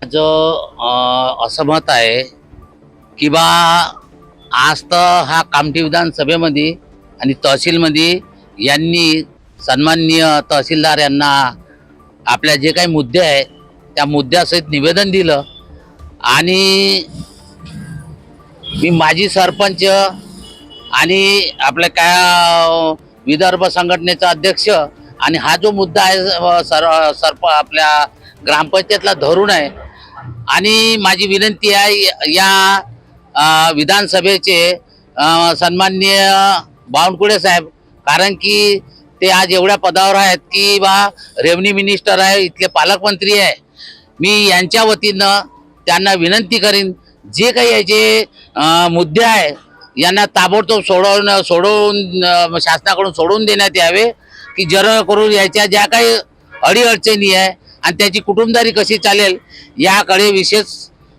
माझं असं मत आहे की बा आज तर हा कामठी विधानसभेमध्ये आणि तहसीलमध्ये यांनी सन्माननीय तहसीलदार यांना आपल्या जे काही मुद्दे आहे त्या मुद्द्यासहित निवेदन दिलं आणि मी माजी सरपंच आणि आपल्या काय विदर्भ संघटनेचा अध्यक्ष आणि हा जो मुद्दा आहे आपल्या ग्रामपंचायतला धरून आहे आणि माझी विनंती आहे या विधानसभेचे सन्माननीय बावनकुळे साहेब, कारण की ते आज एवढ्या पदावर आहेत की बा रेव्हन्यू मिनिस्टर आहे, इथले पालकमंत्री आहे. मी यांच्या वतीनं त्यांना विनंती करीन जे काही याचे मुद्दे आहे यांना ताबडतोब सोडवून शासनाकडून सोडवून देण्यात यावे की जेणेकरून याच्या ज्या काही अडीअडचणी आहे आणि त्याची कुटुंबदारी कशी चालेल याकडे विशेष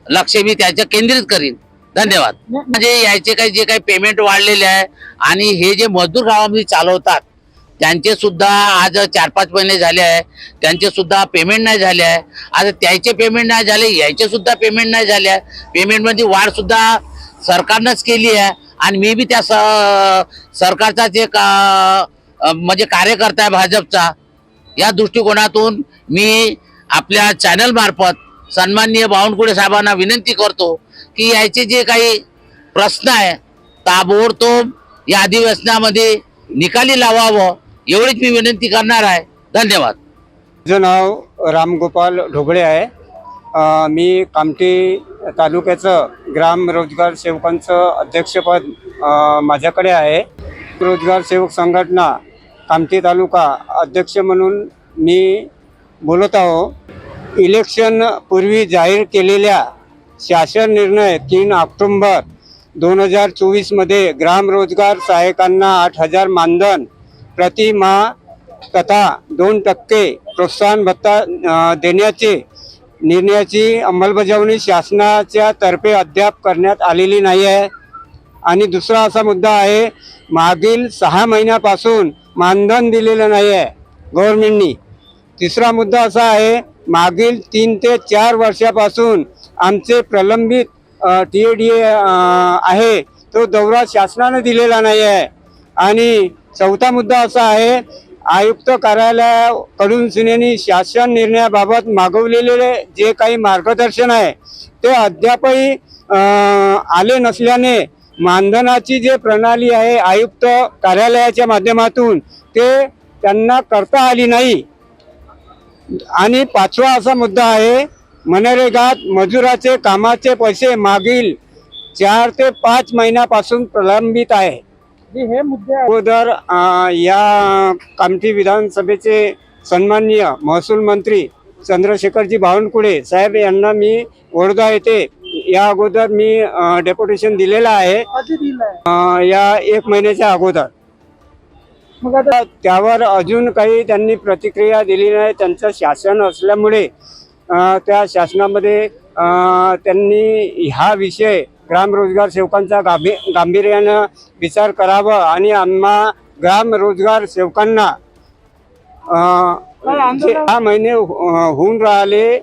लक्ष मी त्याचं केंद्रित करीन. धन्यवाद. म्हणजे याचे काही जे काही पेमेंट वाढलेले आहे आणि हे जे मजदूर गावामध्ये चालवतात त्यांचे सुद्धा आज 4-5 महिने झाले आहे, त्यांचे सुद्धा पेमेंट नाही झाले आहे. आज त्याचे पेमेंट नाही झाले, याचे सुद्धा पेमेंट नाही झाले आहे. पेमेंटमध्ये वाढ सुद्धा सरकारनंच केली आहे आणि मी बी त्या सरकारचा जे म्हणजे कार्यकर्ता आहे भाजपचा, या दृष्टिकोनातून मी आपल्या चॅनल मार्फत सन्माननीय बावनकुळे साहेबांना विनंती करतो की याचे जे काही प्रश्न आहे ताबडतोब या अधिवेशनामध्ये निकाली लावावं एवढीच मी विनंती करणार आहे. धन्यवाद. माझं नाव रामगोपाल ढोबळे आहे. मी कामठी तालुक्याचं ग्राम रोजगार सेवकांचं अध्यक्षपद माझ्याकडे आहे. रोजगार सेवक संघटना कामठी तालुका अध्यक्ष म्हणून मी बोलत आहो. इलेक्शन पूर्वी जाहीर केलेल्या शासन निर्णय 3 ऑक्टोबर 2024 मध्ये ग्राम रोजगार सहाय्यकांना 8,000 मानधन प्रतिमाह तथा 2% प्रोत्साहन भत्ता देण्याचे निर्णयाची अंमलबजावणी शासनाच्या तर्फे अद्याप करण्यात आलेली नाही आहे. आणि दुसरा असा मुद्दा आहे, मागील 6 महिन्यापासून मानधन दिलेलं नाही आहे गव्हर्नमेंटनी. तिसरा मुद्दा असा आहे, मागील 3 ते 4 वर्षापासून आमचे प्रलंबित TADA आहे तो दौरा शासनाने दिलेला नाही आहे. आणि चौथा मुद्दा असा आहे, आयुक्त कार्यालयाकडून सिनेनी शासन निर्णयाबाबत मागवलेले जे काही मार्गदर्शन आहे ते अद्यापही आले नसल्याने मानधनाची जे प्रणाली आहे आयुक्त कार्यालयाच्या माध्यमातून ते त्यांना करता आली नाही. आणि 5वा असा मुद्दा आहे, मनरेगात मजुराचे कामाचे पैसे मागील 4 ते 5 महिन्यापासून प्रलंबित आहे. हे मुद्दे अगोदर या कामठी विधानसभेचे सन्माननीय महसूल मंत्री चंद्रशेखरजी बावनकुळे साहेब यांना मी वडोदा येथे या अगोदर मी डेप्युटेशन दिलेलं आहे या 1 महिन्याच्या अगोदर. मग आता त्यावर अजून काही त्यांनी प्रतिक्रिया दिली नाही. त्यांचं शासन असल्यामुळे त्या शासनामध्ये त्यांनी हा विषय ग्राम रोजगार सेवकांचा गांभीर्यानं विचार करावा आणि आम्हा ग्राम रोजगार सेवकांना 6 महिने होऊन राहिले,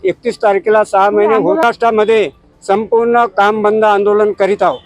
31 तारखेला 6 महिने महाराष्ट्रामध्ये संपूर्ण काम बंद आंदोलन करीत आहोत.